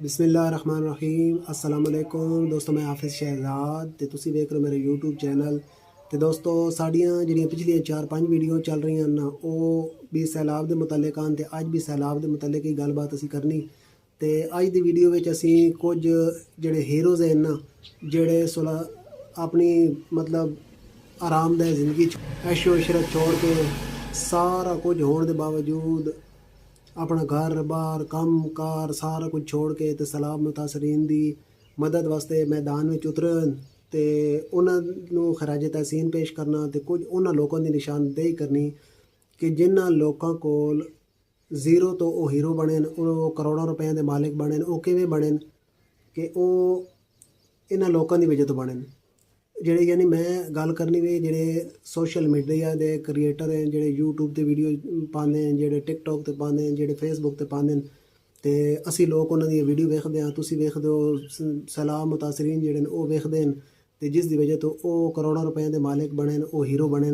बिस्मिल्लाहिर्रहमानिर्रहीम अस्सलाम वालेकुम दोस्तों, मैं हाफिज़ शहजाद ते तुसी वेख रहे हो मेरे यूट्यूब चैनल। तो दोस्तों साड़ियाँ जिहड़ियां पिछलियां 4-5 वीडियो चल रही हैं ना, वो भी सैलाब के मुतल्लिक आन ते अज भी सैलाब के मुतल्लिक ही गलबात असी करनी। तो अज की वीडियो में असी कुछ जिहड़े हीरोज़ हैं ना, जिहड़े सुला अपनी मतलब आरामदायक जिंदगी ऐशो इशरत छोड़ के सारा कुछ होने के बावजूद अपना घर बार कम कार सारा कुछ छोड़ के तो सैलाब मुतासरीन की मदद वास्ते मैदान में उतरन ते उन्होंने खराज तहसीन पेश करना तो कुछ उन्होंने लोगों की निशानदेही करनी कि जिन्होंने लोगों को जीरो तो वो हीरो बने, वो करोड़ों रुपए के मालिक बने, वो किवें बने कि वो इन्होंने लोगों की वजह तो बने। ਜਿਹੜੇ यानी मैं गल करनी भी ਜਿਹੜੇ सोशल मीडिया के क्रिएटर हैं, ਜਿਹੜੇ यूट्यूब ते वीडियो पाते हैं, ਜਿਹੜੇ टिकटॉक ते पाते हैं, ਜਿਹੜੇ फेसबुक ते पाते हैं, तो असी लोग उन्होंने वीडियो वेखते हैं, तुसी वेखते हो सैलाब मुतासरीन ਜਿਹੜੇ ने वो वेखते हैं, तो जिस की वजह तो वो करोड़ों रुपए के मालिक बने, वो हीरो बने।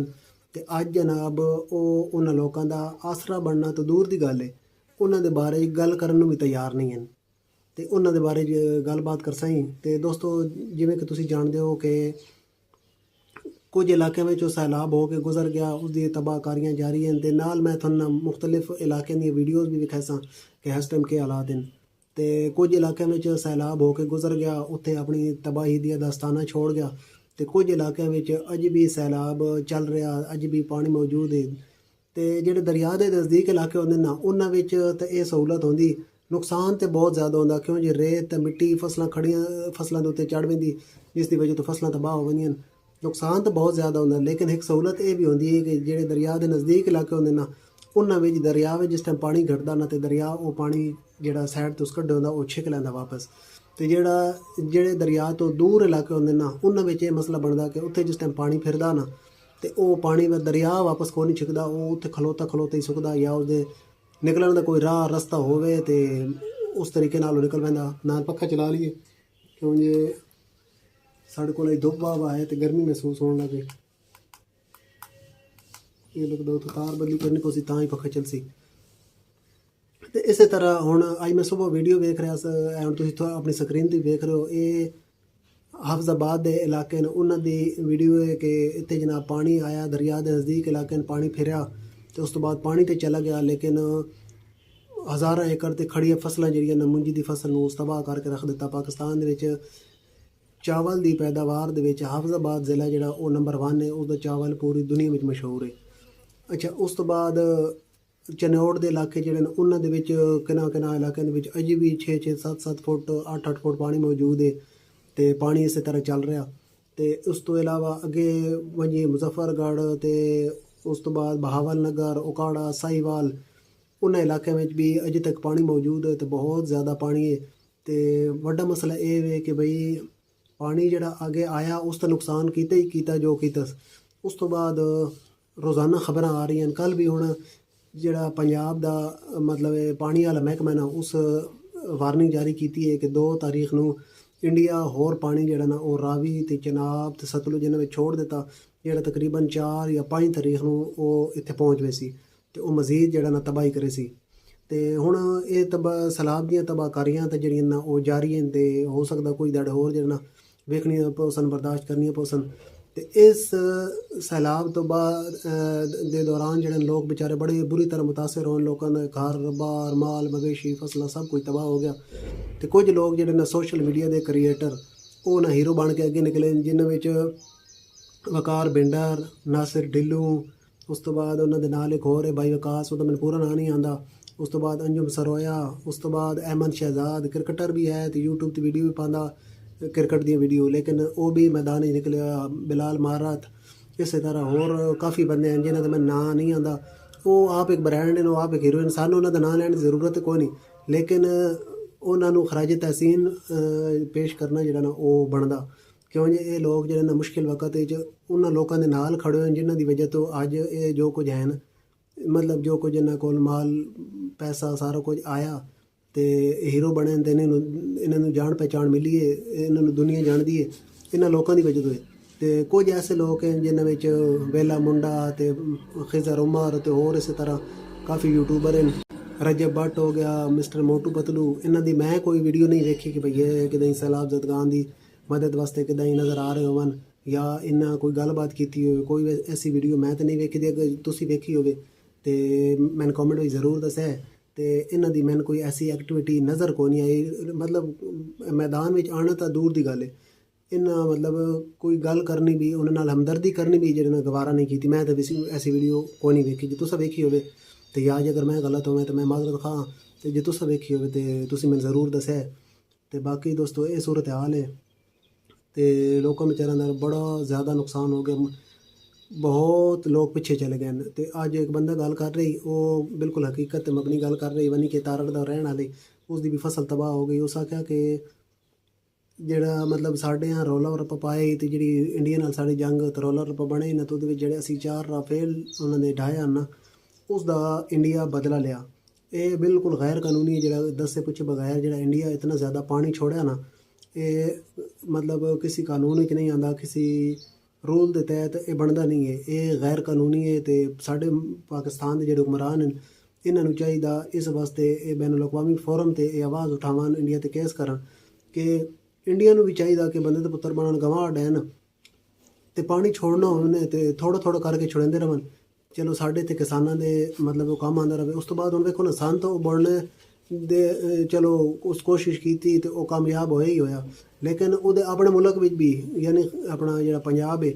तो अज जनाब वो उन्होंने लोगों का आसरा बनना तो दूर की गल है, उन्होंने बारे गल करने भी तैयार नहीं हैं। तो उन्होंने बारे गलबात कर सही। तो दोस्तों जिमें कि तुसी जानते हो कि कुछ इलाके में जो सैलाब हो के गुजर गया, उसकी तबाहकारियाँ जारी हैं। तो नाल मैं थोड़ा मुख्तलिफ इलाके दी वीडियोज़ भी दिखासा कि इस टाइम के हालात हैं। तो कुछ इलाके में सैलाब हो के गुजर गया, उत्थे अपनी तबाही दी दास्ताना छोड़ गया। तो कुछ इलाके में अज भी सैलाब चल रहा, अज भी पानी मौजूद है। तो ਜਿਹੜੇ दरिया के नज़दीक इलाके होंगे ना, उन्होंने तो यह सहूलत होंगी, नुकसान तो बहुत ज़्यादा होंगे क्यों जी रेत मिट्टी फसलों खड़ियाँ फसलों के उत्ते चढ़ पैंदी, जिसकी वजह तो फसलें तबाह हो गई। नुकसान तो बहुत ज़्यादा होंगे, लेकिन एक सहूलत ये भी होंगी है कि ਜਿਹੜੇ दरिया के नज़दीक इलाके होंगे ना, उन्होंने दरिया में जिस टाइम पानी घटता ना, तो दरिया वो पानी जो सैड तो कड्ढे होंगे वो छिक लैंदा वापस। तो ਜਿਹੜੇ दरिया तो दूर इलाके होंगे ना, उन्होंने ये मसला बनता कि उत्थे जिस टाइम पानी फिरदा ना, तो वो पानी में दरिया वापस को नहीं छिकदा, वो उत्थे खलोता खलोता ही सुकदा, या उसके निकलने का कोई राह रस्ता होवे तो उस तरीके नाल निकल पैंदा। नाल पक्खा चला लीए क्यों जे साढ़े को धुप वाह है तो गर्मी महसूस होने लगे, ये लगता उतो तार बदली करनी पौसी तां ही पक्खा चलसी। तो इस तरह हुण अज मैं सुबह वीडियो वेख रहा, हुण तुसीं अपनी स्क्रीन पर वेख रहे हो, ये हाफिज़ाबाद के इलाके ने उन्होंने वीडियो है कि इतने जनाब पानी आया, दरिया के नज़दीक इलाके में पानी फिरया, तो उस तो बाद पानी तो चला गया, लेकिन हज़ारों एकड़ ते खड़िया फसलें जिहड़ियां ने मुंजी की फसल नूं तबाह करके रख दिता। पाकिस्तान दे विच चावल की पैदावार दे विच हाफिज़ाबाद ज़िला जिहड़ा वो नंबर 1 है, उसका चावल पूरी दुनिया में मशहूर है। अच्छा, उस तो बाद चनौड़ के इलाके जिहड़े ने उन्हां दे विच किना इलाकों दे विच अजे भी 6-6 7-7 फुट 8-8 फुट पानी मौजूद है, तो पानी इस तरह चल रहा। तो उस तो इलावा अगे वही मुजफ्फरगढ़ तो उस तो बाद बहावल नगर उकाड़ा साहिवाल उन्होंने इलाके में भी अजे तक पानी मौजूद है, तो बहुत ज़्यादा पानी है। तो वड्डा मसला ये है कि बई पानी जिहड़ा आगे आया उसका नुकसान कीता ही कीता जो कीता। उस तो बाद रोज़ाना खबर आ रही हैं, कल भी हुण जिहड़ा पंजाब दा मतलब पानी वाला महकमा ना उस वार्निंग जारी की है कि 2 तारीख नूं इंडिया होर पानी जिहड़ा ना वो रावी ते चनाब ते सतलुज इन्हां विच छोड़ दिता, जिहड़ा तकरीबन 4 या 5 तारीख नूं वो इत्थे पहुँच वे सी, तो वो मज़ीद जिहड़ा ना तबाही करे सी। तो हुण ये सैलाब दीयां तबाहकारियां ते जिहड़ियां ना वो जारी हैं, ते हो सकदा कोई दड़ होर जिहड़ा ना वेखनियां पौसन बर्दाश्त करनियां पौसन। तो इस सैलाब तो बाद दे दौरान जिहड़े लोग बेचारे बड़े बुरी तरह मुतासर होन, लोगों का घर बार माल मवेशी फसलां सब कुछ तबाह हो गया। तो कुछ लोग जिहड़े ना सोशल मीडिया के क्रिएटर वो ना हीरो बन के अगे निकले, जिन्हां विच वकार बिंडर, नासिर ढिल्लू, उस तो बाद उन्होंने नाल एक होर है भाई विकास, वो मैंने पूरा नाम नहीं आंदा, उस तो बाद अंजुम सरोया, उस तो बाद अहमद शहजाद क्रिकेटर भी है, तो यूट्यूब पर वीडियो भी पाता क्रिकेट दी वीडियो, लेकिन वो भी मैदान ही निकले। बिलाल महारत इस तरह होर काफ़ी बंदे हैं जिन्होंने मैं ना नहीं आता, वो आप एक ब्रांड है, आप एक हीरोइन, सानू उन्होंने नाम लैने की जरूरत कोई नहीं, लेकिन उन्होंने खराज तहसीन पेश करना जो ना वो बनता क्यों जे ये लोग जो ना मुश्किल वक्त उन्होंने लोगों के नाल खड़े हो, जिन्हों की वजह तो अज ये जो कुछ है मतलब जो कुछ इन्होंने को माल पैसा सारा कुछ आया तो हीरो बने, तो इन्होंने जान पहचान मिली है, इन्होंने दुनिया जानती है इन्होंने लोगों की वजह तो। तो कुछ ऐसे लोग हैं जिन्होंने वेला मुंडा तो खिजर उमर तो होर इस तरह काफ़ी यूट्यूबर हैं ਰਜਬ ਬੱਟ ਹੋ ਗਿਆ, ਮਿਸਟਰ ਮੋਟੂ ਪਤਲੂ, ਇਹਨਾਂ ਦੀ ਮੈਂ ਕੋਈ ਵੀਡੀਓ ਨਹੀਂ ਵੇਖੀ ਕਿ ਭਈ ਇਹ ਕਿਦਾਂ ਸੈਲਾਬ ਜ਼ਦਗਾਨ ਦੀ ਮਦਦ ਵਾਸਤੇ ਕਿਦਾਂ ਹੀ ਨਜ਼ਰ ਆ ਰਹੇ ਹੋਵਣ ਜਾਂ ਇਹਨਾਂ ਕੋਈ ਗੱਲਬਾਤ ਕੀਤੀ ਹੋਵੇ। ਕੋਈ ਐਸੀ ਵੀਡੀਓ ਮੈਂ ਤਾਂ ਨਹੀਂ ਵੇਖੀ। ਜੇ ਅਗਰ ਤੁਸੀਂ ਵੇਖੀ ਹੋਵੇ ਤੇ ਮੈਨੂੰ ਕਮੈਂਟ ਵਿੱਚ ਜ਼ਰੂਰ ਦੱਸਿਆ। ਤੇ ਇਹਨਾਂ ਦੀ ਮੈਨੂੰ ਕੋਈ ਐਸੀ ਐਕਟੀਵਿਟੀ ਨਜ਼ਰ ਕੋਈ ਨਹੀਂ ਆਈ। ਮਤਲਬ ਮੈਦਾਨ ਵਿੱਚ ਆਉਣਾ ਤਾਂ ਦੂਰ ਦੀ ਗੱਲ ਹੈ, ਇਹਨਾਂ ਮਤਲਬ ਕੋਈ ਗੱਲ ਕਰਨੀ ਵੀ ਉਹਨਾਂ ਨਾਲ ਹਮਦਰਦੀ ਕਰਨੀ ਵੀ ਜਿਹੜੇ ਨਾਲ ਗਵਾਰਾ ਨਹੀਂ ਕੀਤੀ। ਮੈਂ ਤਾਂ ਐਸੀ ਵੀਡੀਓ ਕੋਈ ਨਹੀਂ ਵੇਖੀ। ਜੇ ਤੁਸੀਂ ਵੇਖੀ ਹੋਵੇ ਤੇ ਜਾਂ ਅਗਰ ਮੈਂ ਗਲਤ ਹੋਵਾਂ ਤਾਂ ਮੈਂ ਮਾਜ਼ਰਤ ਖਾਂ, ਤੇ ਜੇ ਤੁਸੀਂ ਵੇਖੀ ਹੋਵੇ ਤੇ ਤੁਸੀਂ ਮੈਨੂੰ ਜ਼ਰੂਰ ਦੱਸਿਆ। ਤੇ ਬਾਕੀ ਦੋਸਤੋ ਇਹ ਸੂਰਤ ਹਾਲ ਹੈ ਤੇ ਲੋਕਾਂ ਵਿਚਾਰਿਆਂ ਦਾ ਬੜਾ ਜ਼ਿਆਦਾ ਨੁਕਸਾਨ ਹੋ ਗਿਆ। ਬਹੁਤ ਲੋਕ ਪਿੱਛੇ ਚਲੇ ਗਏ ਨੇ। ਤੇ ਅੱਜ ਇੱਕ ਬੰਦਾ ਗੱਲ ਕਰ ਰਹੀ, ਉਹ ਬਿਲਕੁਲ ਹਕੀਕਤ ਤੇ ਮਬਨੀ ਗੱਲ ਕਰ ਰਹੀ ਬਣੀ ਕਿ ਤਾਰੜ ਦਾ ਰਹਿਣ ਵਾਲੇ ਉਸਦੀ ਵੀ ਫਸਲ ਤਬਾਹ ਹੋ ਗਈ। ਉਸ ਆਖਿਆ ਕਿ ਜਿਹੜਾ ਮਤਲਬ ਸਾਡੇ ਆ ਰੌਲਾ ਰੱਪਾ ਪਾਏ ਤੇ ਜਿਹੜੀ ਇੰਡੀਆ ਨਾਲ ਸਾਡੀ ਜੰਗ ਤੇ ਰੌਲਾ ਰੱਪਾ ਬਣੇ ਨਾ, ਤੇ ਉਹਦੇ ਵਿੱਚ ਜਿਹੜੇ ਅਸੀਂ 4 ਰਾਫੇਲ ਉਹਨਾਂ ਨੇ ਢਾਇਆ ਨਾ, ਉਸ ਦਾ ਇੰਡੀਆ ਬਦਲਾ ਲਿਆ। ਇਹ ਬਿਲਕੁਲ ਗੈਰ ਕਾਨੂੰਨੀ ਜਿਹੜਾ ਦੱਸੇ ਪੁੱਛੇ ਬਗੈਰ ਜਿਹੜਾ ਇੰਡੀਆ ਇਤਨਾ ਜ਼ਿਆਦਾ ਪਾਣੀ ਛੋੜਿਆ ਨਾ, ਇਹ ਮਤਲਬ ਕਿਸੇ ਕਾਨੂੰਨ ਵਿੱਚ ਨਹੀਂ ਆਉਂਦਾ, ਕਿਸੇ ਰੂਲ ਦੇ ਤਹਿਤ ਇਹ ਬਣਦਾ ਨਹੀਂ ਹੈ। ਇਹ ਗੈਰ ਕਾਨੂੰਨੀ ਹੈ ਤੇ ਸਾਡੇ ਪਾਕਿਸਤਾਨ ਦੇ ਜਿਹੜੇ ਹੁਕਮਰਾਨ ਹਨ ਇਹਨਾਂ ਨੂੰ ਚਾਹੀਦਾ ਇਸ ਵਾਸਤੇ ਇਹ ਬੈਨ ਅਲ-ਅਕਵਾਮੀ ਫੋਰਮ ਤੇ ਇਹ ਆਵਾਜ਼ ਉਠਾਵਣ, ਇੰਡੀਆ ਤੇ ਕੇਸ ਕਰਨ ਕਿ ਇੰਡੀਆ ਨੂੰ ਵੀ ਚਾਹੀਦਾ ਕਿ ਬੰਦੇ ਦੇ ਪੁੱਤਰ ਬਣਨ ਗਵਾਹ ਡੈਨ ਤੇ ਪਾਣੀ ਛੋੜਨਾ ਉਹਨੇ ਤੇ ਥੋੜਾ ਥੋੜਾ ਕਰਕੇ ਛੁੜਾਉਂਦੇ ਰਹਿਣ। ਚਲੋ ਸਾਡੇ ਤੇ ਕਿਸਾਨਾਂ ਦੇ ਮਤਲਬ ਉਹ ਕੰਮ ਆਉਂਦਾ ਰਹੇ। ਉਸ ਤੋਂ ਬਾਅਦ ਹੁਣ ਵੇਖੋ ਨਾ, ਸੰਨ ਤੋਂ ਬਣਨੇ ਦੇ ਚਲੋ ਉਸ ਕੋਸ਼ਿਸ਼ ਕੀਤੀ ਤੇ ਉਹ ਕਾਮਯਾਬ ਹੋਇਆ ਹੀ ਹੋਇਆ। ਲੇਕਿਨ ਉਹਦੇ ਆਪਣੇ ਮੁਲਕ ਵਿੱਚ ਵੀ ਯਾਨੀ ਆਪਣਾ ਜਿਹੜਾ ਪੰਜਾਬ ਹੈ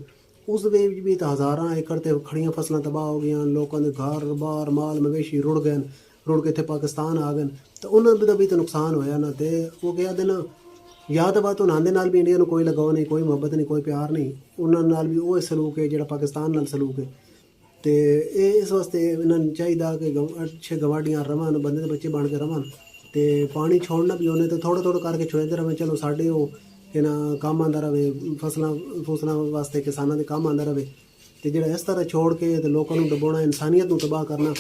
ਉਸ ਦੇ ਵਿੱਚ ਵੀ ਤਾਂ ਹਜ਼ਾਰਾਂ ਏਕੜ ਤੇ ਖੜੀਆਂ ਫਸਲਾਂ ਤਬਾਹ ਹੋ ਗਈਆਂ। ਲੋਕਾਂ ਦੇ ਘਰ ਬਾਰ ਮਾਲ ਮਵੇਸ਼ੀ ਰੁੜ ਗਏ, ਰੁੜ ਕੇ ਇੱਥੇ ਪਾਕਿਸਤਾਨ ਆ ਗਏ ਤਾਂ ਉਹਨਾਂ ਦਾ ਵੀ ਤਾਂ ਨੁਕਸਾਨ ਹੋਇਆ ਨਾ। ਤੇ ਉਹ ਕਿਹਾ ਦਿਨ ਜਾਂ ਤਾਂ ਬਾਤ ਉਹਨਾਂ ਦੇ ਨਾਲ ਵੀ ਇੰਡੀਆ ਨੂੰ ਕੋਈ ਲਗਾਓ ਨਹੀਂ, ਕੋਈ ਮੁਹੱਬਤ ਨਹੀਂ, ਕੋਈ ਪਿਆਰ ਨਹੀਂ। ਉਹਨਾਂ ਨਾਲ ਵੀ ਉਹ ਸਲੂਕ ਹੈ ਜਿਹੜਾ ਪਾਕਿਸਤਾਨ ਨਾਲ ਸਲੂਕ ਹੈ। ਤੇ ਇਹ ਇਸ ਵਾਸਤੇ ਇਹਨਾਂ ਨੂੰ ਚਾਹੀਦਾ ਕਿ ਅੱਛੇ ਗਵਾਡੀਆਂ ਰਵਣ, ਬੰਦੇ ਦੇ ਬੱਚੇ ਬਣ ਕੇ ਰਵਣ ਤੇ ਪਾਣੀ ਛੋੜਨਾ ਵੀ ਉਹਨੇ ਤਾਂ ਥੋੜਾ ਥੋੜਾ ਕਰਕੇ ਛੋੜਦੇ ਰਹੇ। ਚਲੋ ਸਾਡੇ ਉਹ ਕਿ ਨਾ ਕੰਮ ਆਉਂਦਾ ਰਹੇ, ਫਸਲਾਂ ਵਾਸਤੇ ਕਿਸਾਨਾਂ ਦੇ ਕੰਮ ਆਉਂਦਾ ਰਹੇ। ਤੇ ਜਿਹੜਾ ਇਸ ਤਰ੍ਹਾਂ ਛੋੜ ਕੇ ਤੇ ਲੋਕਾਂ ਨੂੰ ਡੁਬੋਣਾ, ਇਨਸਾਨੀਅਤ ਨੂੰ ਤਬਾਹ ਕਰਨਾ,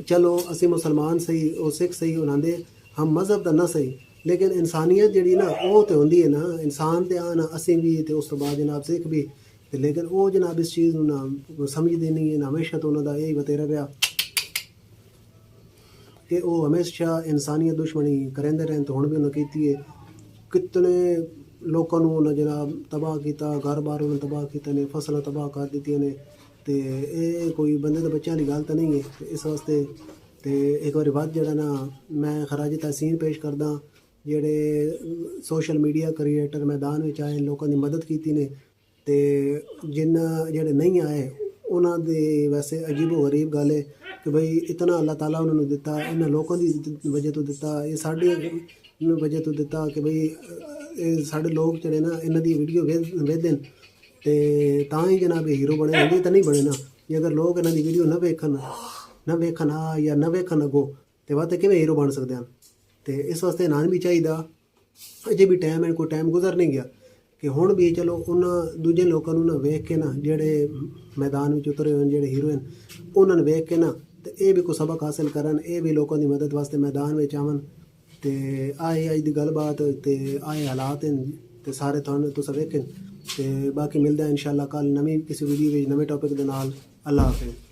ਚਲੋ ਅਸੀਂ ਮੁਸਲਮਾਨ ਸਹੀ, ਉਹ ਸਿੱਖ ਸਹੀ, ਉਹਨਾਂ ਦੇ ਹਮ ਮਜ਼ਹਬ ਦਾ ਨਾ ਸਹੀ, ਲੇਕਿਨ ਇਨਸਾਨੀਅਤ ਜਿਹੜੀ ਨਾ ਉਹ ਤੇ ਹੁੰਦੀ ਹੈ ਨਾ, ਇਨਸਾਨ ਤੇ ਆਣਾ ਅਸੀਂ ਵੀ ਤੇ ਉਸ ਤੋਂ ਬਾਅਦ ਜਨਾਬ ਸਿੱਖ ਵੀ। ਤੇ ਲੇਕਿਨ ਉਹ ਜਨਾਬ ਇਸ ਚੀਜ਼ ਨੂੰ ਨਾ ਸਮਝਦੇ ਨਹੀਂ ਹੈ। ਹਮੇਸ਼ਾ ਤੋਂ ਉਹਨਾਂ ਦਾ ਇਹੀ ਵਤੀਰਾ ਰਿਹਾ ਕਿ ਉਹ ਹਮੇਸ਼ਾ ਇਨਸਾਨੀਅਤ ਦੁਸ਼ਮਣੀ ਕਰਿੰਦੇ ਰਹਿਣ। ਤੇ ਹੁਣ ਵੀ ਉਹਨਾਂ ਕੀਤੀ ਹੈ। ਕਿਤਨੇ ਲੋਕਾਂ ਨੂੰ ਉਹਨਾਂ ਜਨਾਬ ਤਬਾਹ ਕੀਤਾ, ਘਰ ਬਾਰ ਉਹਨਾਂ ਤਬਾਹ ਕੀਤੇ ਨੇ, ਫਸਲਾਂ ਤਬਾਹ ਕਰ ਦਿੱਤੀਆਂ ਨੇ। ਤੇ ਇਹ ਕੋਈ ਬੰਦੇ ਦੇ ਬੱਚਿਆਂ ਦੀ ਗੱਲ ਤਾਂ ਨਹੀਂ ਹੈ। ਤੇ ਇਸ ਵਾਸਤੇ ਤੇ ਇੱਕ ਵਾਰੀ ਬਾਅਦ ਜਿਹੜਾ ਨਾ ਮੈਂ ਖਰਾਜ ਤਹਿਸੀਨ ਪੇਸ਼ ਕਰਦਾ ਜਿਹੜੇ ਸੋਸ਼ਲ ਮੀਡੀਆ ਕ੍ਰੀਏਟਰ ਮੈਦਾਨ ਵਿੱਚ ਆਏ, ਲੋਕਾਂ ਦੀ ਮਦਦ ਕੀਤੀ ਨੇ। ਤੇ ਜਿਹੜੇ ਨਹੀਂ ਆਏ ਉਹਨਾਂ ਦੇ ਵੈਸੇ ਅਜੀਬੋ ਗਰੀਬ ਗੱਲ ਹੈ ਕਿ ਬਈ ਇਤਨਾ ਅੱਲਾਹ ਤਾਲਾ ਉਹਨਾਂ ਨੂੰ ਦਿੱਤਾ, ਇਹਨਾਂ ਲੋਕਾਂ ਦੀ ਵਜ੍ਹਾ ਤੋਂ ਦਿੱਤਾ, ਇਹ ਸਾਡੀ ਵਜ੍ਹਾ ਤੋਂ ਦਿੱਤਾ ਕਿ ਬਈ ਇਹ ਸਾਡੇ ਲੋਕ ਜਿਹੜੇ ਨਾ ਇਹਨਾਂ ਦੀ ਵੀਡੀਓ ਵੇਖਦੇ ਤੇ ਤਾਂ ਹੀ ਜਨਾਬ ਇਹ ਹੀਰੋ ਬਣੇ, ਹੁੰਦੇ ਤਾਂ ਨਹੀਂ ਬਣੇ ਨਾ। ਜੇ ਅਗਰ ਲੋਕ ਇਹਨਾਂ ਦੀ ਵੀਡੀਓ ਨਾ ਵੇਖਣ ਜਾਂ ਨਾ ਵੇਖਣ ਅੱਗੋਂ ਤੇ ਵਾਤੇ ਕਿਵੇਂ ਹੀਰੋ ਬਣ ਸਕਦੇ ਹਨ। ਤੇ ਇਸ ਵਾਸਤੇ ਇਹਨਾਂ ਨੂੰ ਵੀ ਚਾਹੀਦਾ, ਅਜੇ ਵੀ ਟਾਈਮ ਹੈ, ਕੋਈ ਟਾਈਮ ਗੁਜ਼ਰ ਨਹੀਂ ਗਿਆ ਕਿ ਹੁਣ ਵੀ ਚਲੋ ਉਹਨਾਂ ਦੂਜੇ ਲੋਕਾਂ ਨੂੰ ਨਾ ਵੇਖ ਕੇ ਨਾ, ਜਿਹੜੇ ਮੈਦਾਨ ਵਿੱਚ ਉਤਰੇ ਹੋਏ ਜਿਹੜੇ ਹੀਰੋ ਹਨ, ਉਹਨਾਂ ਨੂੰ ਵੇਖ ਕੇ ਨਾ ਤੇ ਇਹ ਵੀ ਕੋਈ ਸਬਕ ਹਾਸਿਲ ਕਰਨ, ਇਹ ਵੀ ਲੋਕਾਂ ਦੀ ਮਦਦ ਵਾਸਤੇ ਮੈਦਾਨ ਵਿੱਚ ਆਵਣ। ਤੇ ਆਏ ਅੱਜ ਦੀ ਗੱਲਬਾਤ ਤੇ ਆਏ ਹਾਲਾਤ ਹਨ ਤੇ ਸਾਰੇ ਤੁਹਾਨੂੰ ਤੁਸੀਂ ਵੇਖਣ। ਤੇ ਬਾਕੀ ਮਿਲਦਾ ਇਨਸ਼ਾਅੱਲਾ ਕੱਲ ਨਵੀਂ ਕਿਸੇ ਵੀਡੀਓ ਵਿੱਚ ਨਵੇਂ ਟੌਪਿਕ ਦੇ ਨਾਲ। ਅੱਲਾਹ ਹਾਫਿਜ਼।